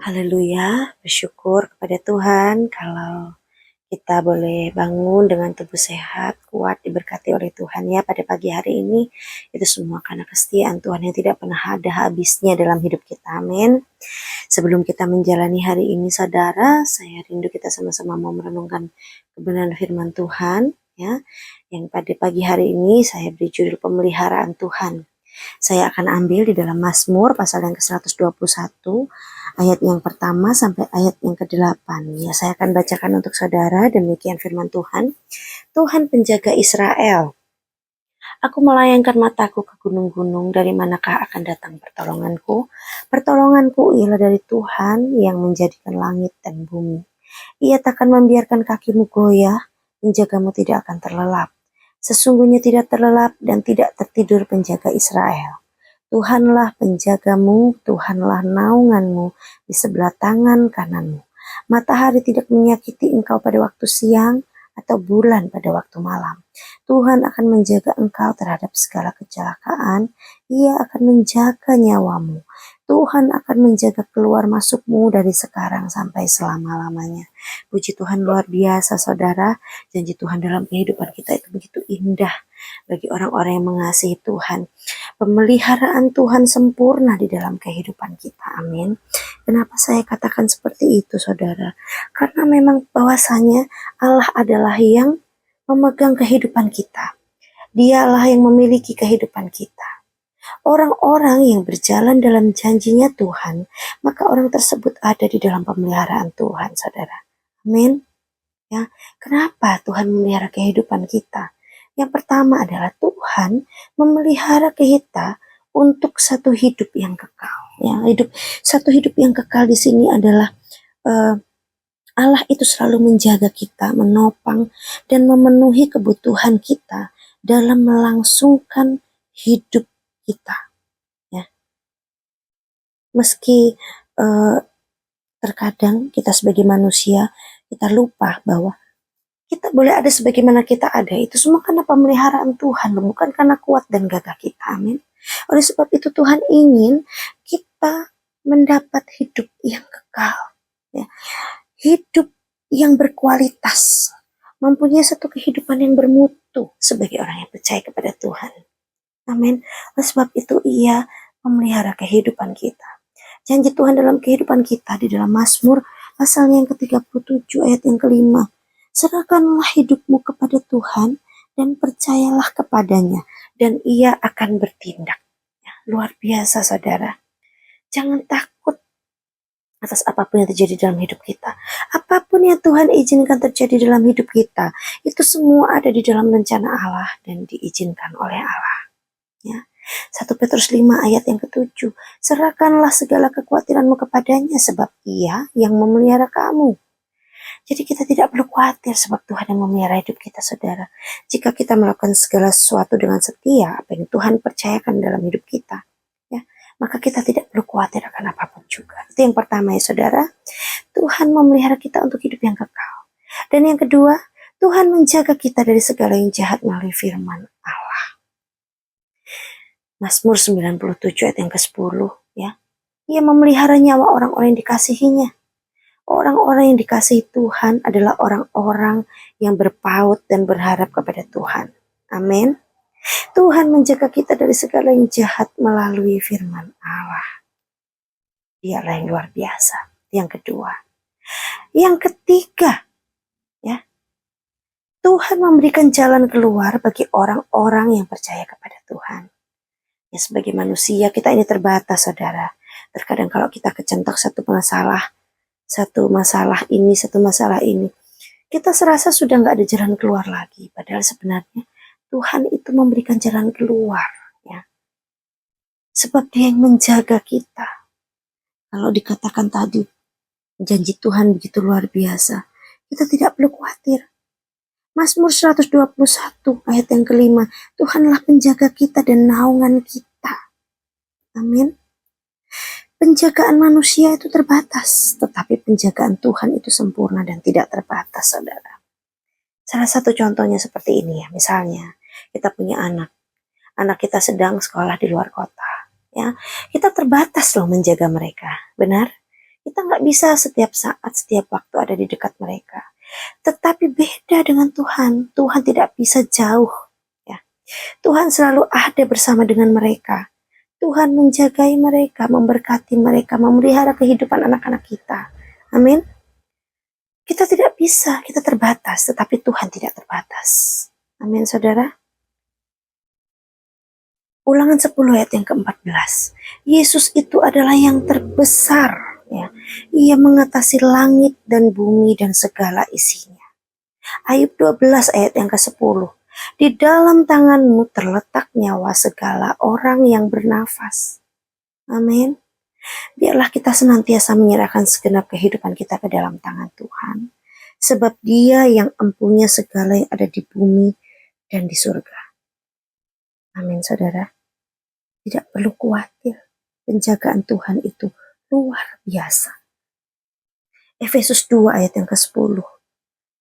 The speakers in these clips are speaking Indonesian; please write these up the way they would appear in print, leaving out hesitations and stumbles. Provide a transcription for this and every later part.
Haleluya, bersyukur kepada Tuhan kalau kita boleh bangun dengan tubuh sehat, kuat, diberkati oleh Tuhan ya pada pagi hari ini. Itu semua karena kesetiaan Tuhan yang tidak pernah ada habisnya dalam hidup kita. Amin. Sebelum kita menjalani hari ini, saudara, saya rindu kita sama-sama mau merenungkan kebenaran firman Tuhan ya. Yang pada pagi hari ini saya beri judul pemeliharaan Tuhan. Saya akan ambil di dalam Mazmur pasal yang ke-121 ayat yang pertama sampai ayat yang ke-8. Ya, saya akan bacakan untuk saudara, demikian firman Tuhan. Tuhan penjaga Israel, aku melayangkan mataku ke gunung-gunung, dari manakah akan datang pertolonganku? Pertolonganku ialah dari Tuhan yang menjadikan langit dan bumi. Ia takkan membiarkan kakimu goyah, penjagamu tidak akan terlelap. Sesungguhnya tidak terlelap dan tidak tertidur penjaga Israel. Tuhanlah penjagamu, Tuhanlah naunganmu di sebelah tangan kananmu. Matahari tidak menyakiti engkau pada waktu siang atau bulan pada waktu malam. Tuhan akan menjaga engkau terhadap segala kecelakaan. Ia akan menjaga nyawamu. Tuhan akan menjaga keluar masukmu dari sekarang sampai selama-lamanya. Puji Tuhan, luar biasa saudara. Janji Tuhan dalam kehidupan kita itu begitu indah bagi orang-orang yang mengasihi Tuhan. Pemeliharaan Tuhan sempurna di dalam kehidupan kita. Amin. Kenapa saya katakan seperti itu saudara? Karena memang bahwasanya Allah adalah yang memegang kehidupan kita. Dialah yang memiliki kehidupan kita. Orang-orang yang berjalan dalam janjinya Tuhan, maka orang tersebut ada di dalam pemeliharaan Tuhan, saudara. Amin. Ya, kenapa Tuhan memelihara kehidupan kita? Yang pertama adalah Tuhan memelihara kita untuk satu hidup yang kekal. Ya, satu hidup yang kekal di sini adalah Allah itu selalu menjaga kita, menopang dan memenuhi kebutuhan kita dalam melangsungkan hidup kita. Ya. Meski terkadang kita sebagai manusia kita lupa bahwa kita boleh ada sebagaimana kita ada, itu semua karena pemeliharaan Tuhan, bukan karena kuat dan gagah kita. Amin. Oleh sebab itu Tuhan ingin kita mendapat hidup yang kekal, ya. Hidup yang berkualitas, mempunyai satu kehidupan yang bermutu sebagai orang yang percaya kepada Tuhan. Amin. Oleh sebab itu Ia memelihara kehidupan kita. Janji Tuhan dalam kehidupan kita di dalam Mazmur pasal yang ke-37 ayat yang ke-5. Serahkanlah hidupmu kepada Tuhan dan percayalah kepadanya dan Ia akan bertindak. Ya, luar biasa saudara. Jangan takut atas apapun yang terjadi dalam hidup kita. Apapun yang Tuhan izinkan terjadi dalam hidup kita, itu semua ada di dalam rencana Allah dan diizinkan oleh Allah. Ya. 1 Petrus 5 ayat yang ke-7. Serahkanlah segala kekhawatiranmu kepadanya sebab Ia yang memelihara kamu. Jadi kita tidak perlu khawatir sebab Tuhan yang memelihara hidup kita, saudara. Jika kita melakukan segala sesuatu dengan setia, apa yang Tuhan percayakan dalam hidup kita, ya, maka kita tidak perlu khawatir akan apapun juga. Itu yang pertama ya saudara. Tuhan memelihara kita untuk hidup yang kekal. Dan yang kedua, Tuhan menjaga kita dari segala yang jahat melalui firman Allah. Mazmur 97 ayat yang ke-10 ya. Ia memelihara nyawa orang-orang yang dikasihinya. Orang-orang yang dikasihi Tuhan adalah orang-orang yang berpaut dan berharap kepada Tuhan. Amin. Tuhan menjaga kita dari segala yang jahat melalui firman Allah. Dialah yang luar biasa. Yang kedua. Yang ketiga, ya. Tuhan memberikan jalan keluar bagi orang-orang yang percaya kepada Tuhan. Ya, sebagai manusia kita ini terbatas, saudara. Terkadang kalau kita kecentok satu masalah ini, kita serasa sudah nggak ada jalan keluar lagi. Padahal sebenarnya Tuhan itu memberikan jalan keluar, ya. Sebab Dia yang menjaga kita. Kalau dikatakan tadi, janji Tuhan begitu luar biasa, kita tidak perlu khawatir. Mazmur 121 ayat yang ke-5, Tuhanlah penjaga kita dan naungan kita. Amin. Penjagaan manusia itu terbatas, tetapi penjagaan Tuhan itu sempurna dan tidak terbatas, saudara. Salah satu contohnya seperti ini ya, misalnya kita punya anak kita sedang sekolah di luar kota. Ya, kita terbatas loh menjaga mereka, benar? Kita nggak bisa setiap saat, setiap waktu ada di dekat mereka. Tetapi beda dengan Tuhan. Tuhan tidak bisa jauh. Ya. Tuhan selalu ada bersama dengan mereka. Tuhan menjagai mereka, memberkati mereka, memelihara kehidupan anak-anak kita. Amin. Kita tidak bisa, kita terbatas, tetapi Tuhan tidak terbatas. Amin, saudara. Ulangan 10 ayat yang ke-14. Yesus itu adalah yang terbesar. Ya. Ia mengatasi langit dan bumi dan segala isinya. Ayub 12 ayat yang ke-10. Di dalam tanganmu terletak nyawa segala orang yang bernafas. Amin. Biarlah kita senantiasa menyerahkan segenap kehidupan kita ke dalam tangan Tuhan. Sebab Dia yang empunya segala yang ada di bumi dan di surga. Amin, saudara. Tidak perlu khawatir. Penjagaan Tuhan itu luar biasa. Efesus 2 ayat yang ke-10.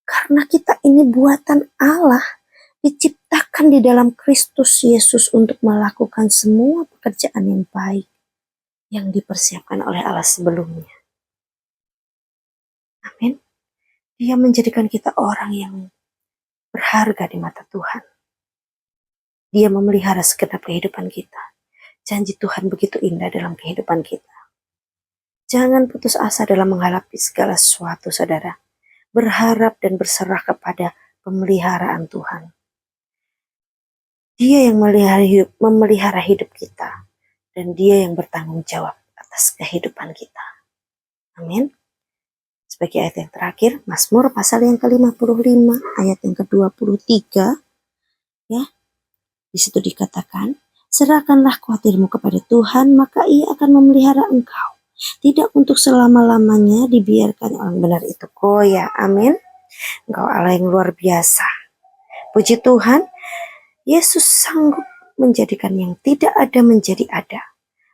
Karena kita ini buatan Allah, diciptakan di dalam Kristus Yesus untuk melakukan semua pekerjaan yang baik yang dipersiapkan oleh Allah sebelumnya. Amin. Dia menjadikan kita orang yang berharga di mata Tuhan. Dia memelihara segenap kehidupan kita. Janji Tuhan begitu indah dalam kehidupan kita. Jangan putus asa dalam menghadapi segala sesuatu, saudara. Berharap dan berserah kepada pemeliharaan Tuhan. Dia yang memelihara hidup kita. Dan Dia yang bertanggung jawab atas kehidupan kita. Amin. Sebagai ayat yang terakhir, Mazmur pasal yang ke-55, ayat yang ke-23. Ya, di situ dikatakan, serahkanlah khawatirmu kepada Tuhan, maka Ia akan memelihara engkau. Tidak untuk selama-lamanya dibiarkan orang benar itu goyah. Amin. Engkau Allah yang luar biasa. Puji Tuhan, Yesus sanggup menjadikan yang tidak ada menjadi ada.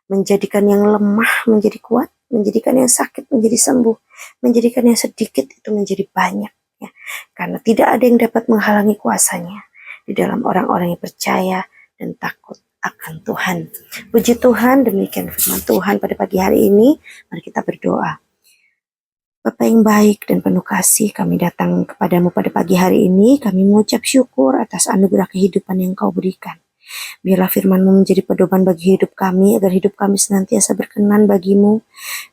Menjadikan yang lemah menjadi kuat. Menjadikan yang sakit menjadi sembuh. Menjadikan yang sedikit itu menjadi banyak. Ya. Karena tidak ada yang dapat menghalangi kuasanya. Di dalam orang-orang yang percaya dan takut akan Tuhan. Puji Tuhan, demikian firman Tuhan pada pagi hari ini. Mari kita berdoa. Bapa yang baik dan penuh kasih, kami datang kepadamu pada pagi hari ini. Kami mengucap syukur atas anugerah kehidupan yang Kau berikan. Biarlah firman-Mu menjadi pedoman bagi hidup kami, agar hidup kami senantiasa berkenan bagi-Mu.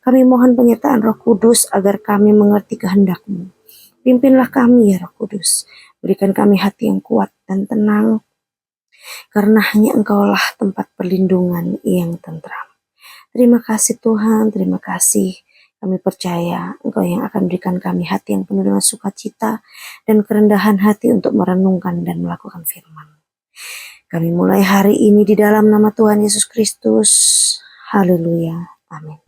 Kami mohon penyertaan Roh Kudus agar kami mengerti kehendak-Mu. Pimpinlah kami ya Roh Kudus. Berikan kami hati yang kuat dan tenang, karena hanya Engkaulah tempat perlindungan yang tentram. Terima kasih Tuhan, terima kasih. Kami percaya Engkau yang akan berikan kami hati yang penuh dengan sukacita dan kerendahan hati untuk merenungkan dan melakukan firman. Kami mulai hari ini di dalam nama Tuhan Yesus Kristus. Haleluya. Amin.